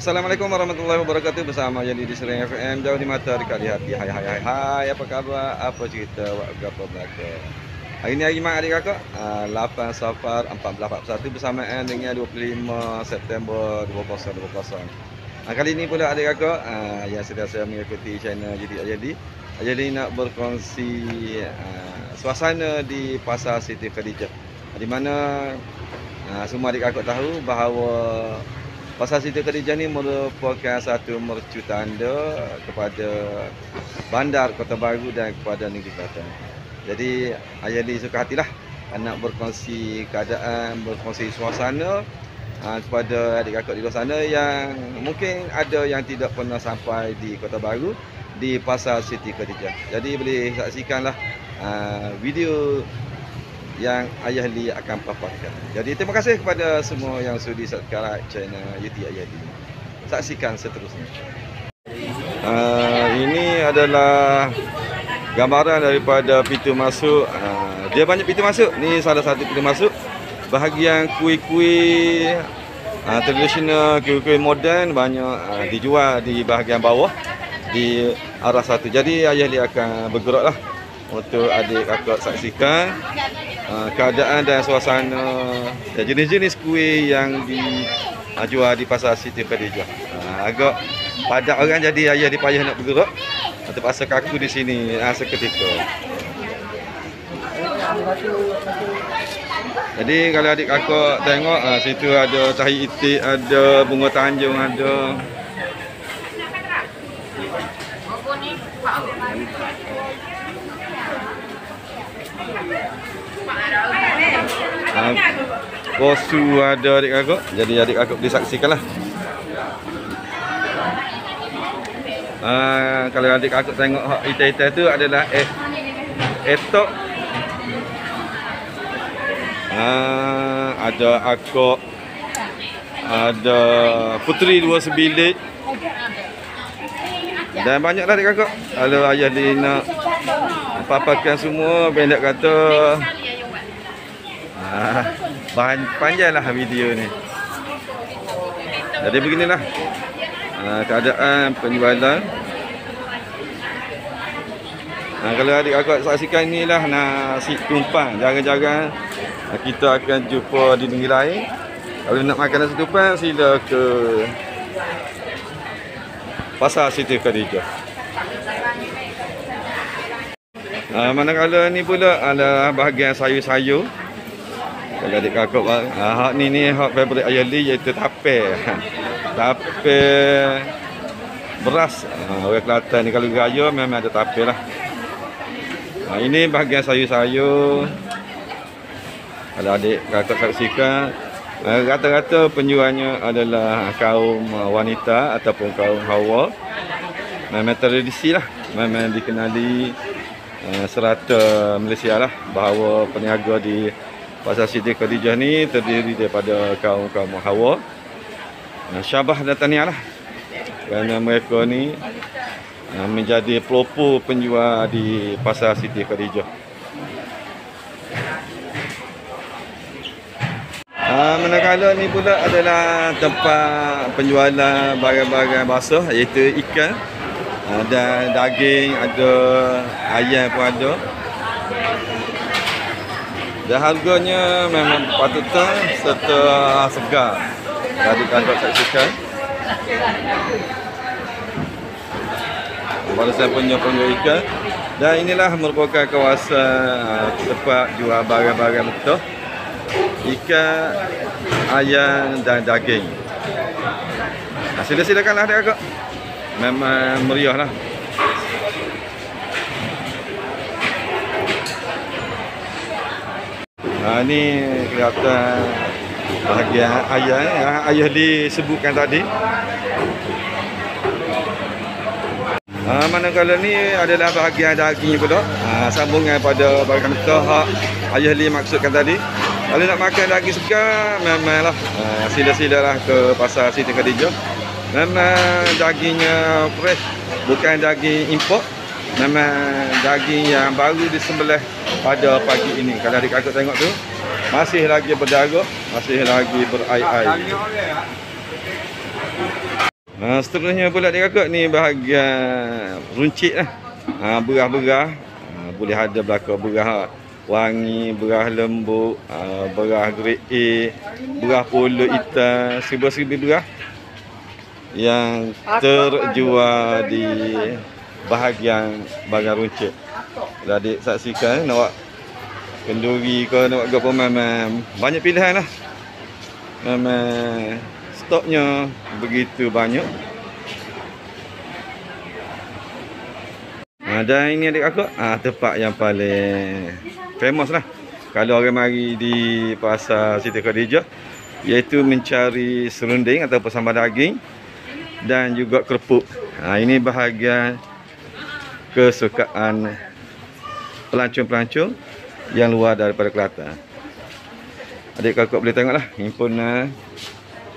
Assalamualaikum warahmatullahi wabarakatuh. Bersama Yali di Serang FM. Jauh di mata, dekat di hati. Hai hai hai hai. Apa khabar? Apa cerita? Apa belaka? Hari ni hari Jumaat adik kakak, 8 Safar 1441 bersamaan dengan 25 September 2020. Kali ini pula adik kakak yang sentiasa mengikuti channel Jadi Ayadi. Ayadi nak berkongsi suasana di Pasar Siti Khadijah, di mana semua adik kakak tahu bahawa Pasar Siti Khadijah ni merupakan satu mercu tanda kepada bandar Kota Baru dan kepada negeri Kelantan. Jadi Ayadi suka hatilah nak berkongsi keadaan, berkongsi suasana kepada adik kakak di luar sana yang mungkin ada yang tidak pernah sampai di Kota Baru, di Pasar Siti Khadijah. Jadi boleh saksikanlah video yang Ayah Li akan paparkan. Jadi terima kasih kepada semua yang sudi subscribe channel Yati Ayadi. Saksikan seterusnya. Ini adalah gambaran daripada pintu masuk. Dia banyak pintu masuk. Ni salah satu pintu masuk. Bahagian kuih-kuih tradisional, kuih-kuih moden banyak dijual di bahagian bawah di arah satu. Jadi Ayah Li akan bergeraklah untuk adik kakak saksikan keadaan dan suasana jenis-jenis kuih yang dijual di Pasar Siti Khadijah. Agak padat orang, jadi Ayah dipayah nak bergerak. Terpaksa kaku di sini seketika. Jadi kalau adik kakak tengok situ ada tahi itik, ada bunga tanjung, ada posu, ada adik kakak. Jadi adik kakak boleh saksikanlah. Kalau adik kakak tengok hak hitam-hitam tu adalah etok. Ada akak, ada puteri 2 sebilik. Dan banyaklah adik kakak. Kalau Ayah Li nak paparkan semua, bendak kata panjanglah video ni. Jadi beginilah keadaan penjualan. Kalau adik kakak saksikan, inilah nasi tumpang. Jarang-jarang kita akan jumpa di negeri lain. Kalau nak makan nasi tumpang, sila ke Pasar Siti Khadijah. Manakala ni pula adalah bahagian sayur-sayur. Kalau adik kakak hak ni hak favourite Ayah Li, iaitu tape. Tape beras. Orang Kelantan ni kalau raya memang ada tape lah. Ini bahagian sayur-sayur. Kalau adik kakak saksikan, rata-rata penjualnya adalah kaum wanita ataupun kaum hawa. Memang tradisi lah, memang dikenali serata Malaysia lah bahawa peniaga di Pasar Siti Khadijah ni terdiri daripada kaum-kaum hawa, Syabah dan Taniah lah. Kerana mereka ni menjadi pelopor penjual di Pasar Siti Khadijah. Manakala ni pula adalah tempat penjualan barang-barang basah, iaitu ikan dan daging, ada ayam pun ada. Dan harganya memang patutlah serta segar. Adik kakak saksikan. Baru saya punya penjual ikan. Dan inilah merupakan kawasan tempat jual barang-barang mentah, ikan, ayam dan daging. Sila-silakanlah adik kakak. Memang meriah lah. Ni kelihatan bahagian ayam yang Ayah Li sebutkan tadi. Manakala ni adalah bahagian daging pula. Sambungan pada barang mentah hak Ayah Li maksudkan tadi. Kalau nak makan daging segar, memanglah sila-silalah ke Pasar Siti Khadijah. Memang dagingnya fresh, bukan daging import. Memang daging yang baru disembelih pada pagi ini. Kalau adik kakak tengok tu, masih lagi berdarah, masih lagi berair-air. Seterusnya pula dia kakak ni bahagian runcit lah. Berah-berah. Boleh ada belakang berah wangi, berah lembut, berah grade A, berah polo hitam, serba-serbi berah yang terjual di bahagian runcit. Kalau adik saksikan nak buat kenduri ke nak buat apa, memang banyak pilihan lah. Memang stoknya begitu banyak. Dan ini adik kakak, tempat yang paling famous lah kalau orang mari di pasar Siti Khadijah, iaitu mencari serunding ataupun sambal daging dan juga kerupuk. Ini bahagian kesukaan pelancong-pelancong yang luar daripada Kelantan. Adik kakak boleh tengoklah himpunan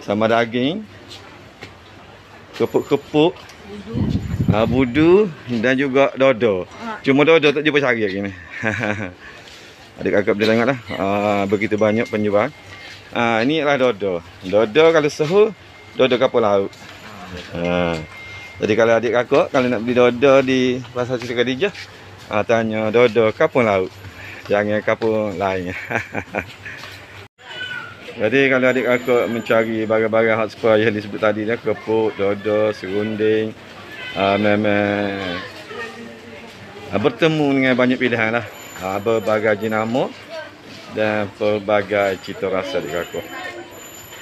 sambal daging, kerupuk-kerupuk, budu dan juga dodo. Cuma dodo tak jumpa cari lagi ni. Adik kakak boleh tengoklah, begitu banyak penjual. Ini adalah dodo. Dodo kalau suhu, dodo kapur laut. Jadi kalau adik kakak kalau nak beli dodo di pasar Siti Khadijah, tanya dodo kapur laut, jangan kapur lain. Jadi kalau adik kakak mencari barang-barang hot spot yang disebut tadi, kerupuk, dodo, serunding, memang bertemu dengan banyak pilihan lah. Berbagai jenama dan pelbagai cita rasa adik kakak.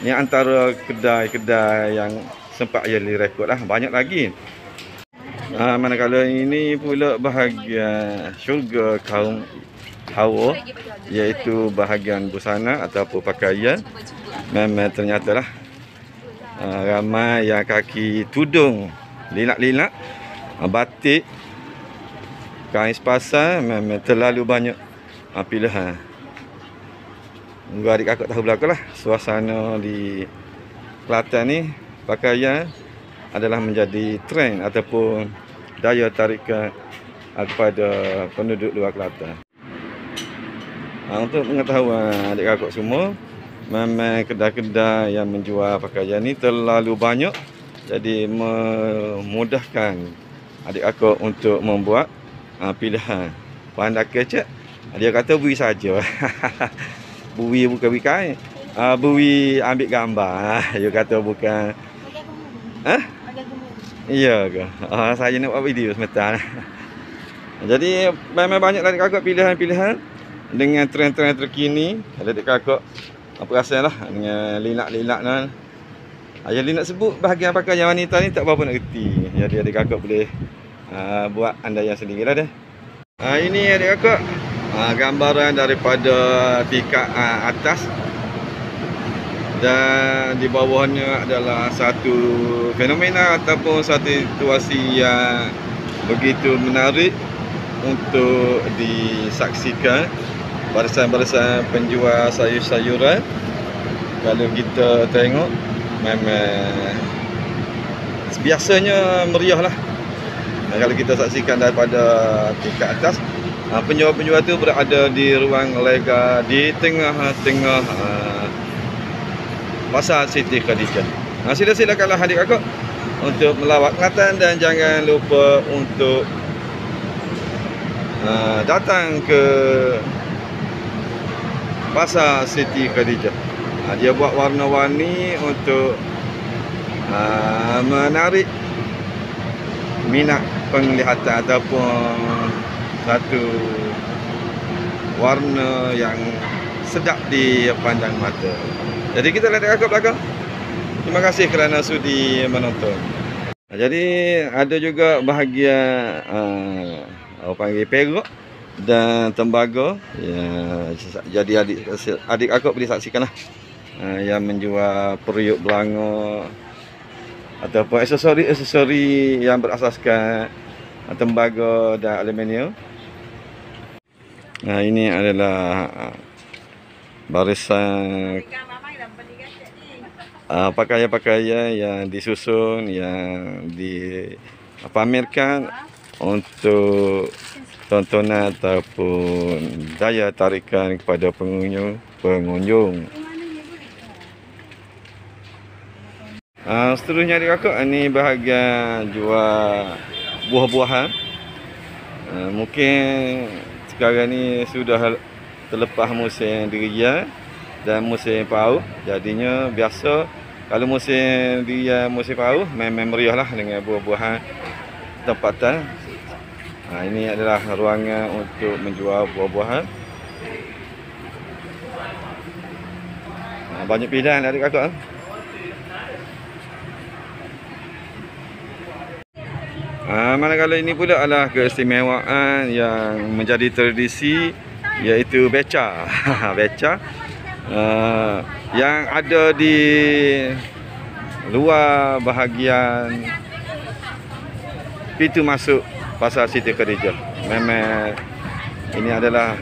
Ini antara kedai-kedai yang sempat Yali rekod lah. Banyak lagi. Manakala ini pula bahagian syurga kaum Hawa, iaitu bahagian busana ataupun pakaian. Memang ternyata lah ramai yang kaki tudung linak-linak, batik, kain sepasang. Memang terlalu banyak pilihan. Adik kakak tahu belakang lah, suasana di Kelantan ni pakaian adalah menjadi trend ataupun daya tarikan kepada penduduk luar Kelantan. Untuk pengetahuan adik kakak semua, memang kedai-kedai yang menjual pakaian ni terlalu banyak. Jadi memudahkan adik kakak untuk membuat pilihan. Pandai kecek, dia kata bui saja. Bui bukan bui kain. Bui ambil gambar. Dia kata bukan. Iya ke? Saya nak buat video sebentar. Jadi memang banyak adik kakak pilihan-pilihan dengan trend-trend terkini. Adik kakak perasan lah dengan linak-linak nan. Yang nak sebut bahagian pakaian wanita ni tak berapa nak reti. Jadi adik kakak boleh buat andaian sendiri lah dah. Ini adik kakak gambaran daripada tingkat atas, dan di bawahnya adalah satu fenomena ataupun satu situasi yang begitu menarik untuk disaksikan. Barisan-barisan penjual sayur-sayuran, kalau kita tengok memang biasanya meriah lah. Kalau kita saksikan daripada tingkat atas, penjual-penjual tu berada di ruang lega di tengah-tengah pasar Siti Khadijah. Sila-silakanlah adik kakak untuk melawat Kelantan, dan jangan lupa untuk datang ke pasar Siti Khadijah. Dia buat warna-warni untuk menarik minat penglihatan ataupun satu warna yang sedap dipandang mata. Jadi kita lihat kakak belakang. Terima kasih kerana sudi menonton. Jadi ada juga bahagian orang panggil perak dan tembaga. Jadi adik kakak boleh saksikanlah yang menjual periuk belanga ataupun aksesori yang berasaskan tembaga dan aluminium. Ini adalah barisan pakaian-pakaian yang disusun, yang dipamerkan untuk tontonan ataupun daya tarikan kepada pengunjung. Seterusnya adik kakak, ini bahagian jual buah-buahan. Mungkin sekarang ni sudah terlepas musim durian dan musim paruh. Jadinya biasa kalau musim durian, musim paruh memang meriah lah dengan buah-buahan tempatan. Ini adalah ruangan untuk menjual buah-buahan. Banyak pilihan adik kakak. Manakala ini pula adalah keistimewaan yang menjadi tradisi, iaitu beca. Beca yang ada di luar bahagian pintu masuk Pasar Siti Khadijah. Memang ini adalah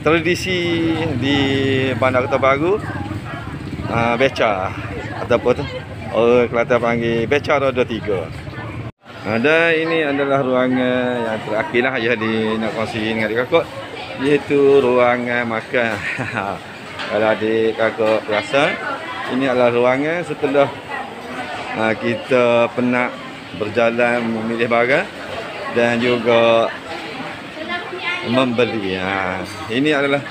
tradisi di Bandar Kota Baru, beca ataupun orang Kelantan panggil beca roda 3. Dan ini adalah ruangan yang terakhir lah ya di nak kongsi dengan adik kakak, iaitu ruangan makan. Kalau adik kakak perasan, ini adalah ruangan setelah kita penat berjalan memilih barang dan juga membeli. Ini adalah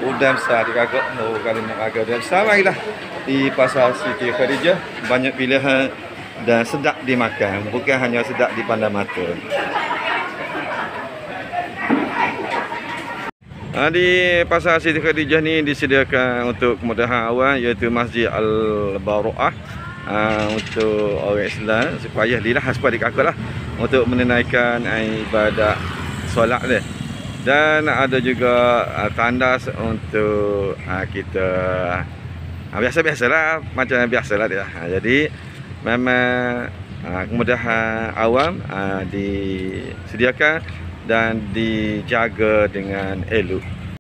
udang besar adik kakak. Kalau nak makan udang besar, marilah di Pasar Siti Khadijah. Banyak pilihan dan sedap dimakan, bukan hanya sedap dipandang mata. Di Pasar Siti Khadijah ni disediakan untuk kemudahan awam, iaitu Masjid Al-Baru'ah, untuk orang Islam supaya lilah supaya kakak lah untuk menunaikan ibadat solat dia. Dan ada juga tandas untuk kita biasa-biasalah, macam biasalah dia. Jadi memang kemudahan awam disediakan dan dijaga dengan elok.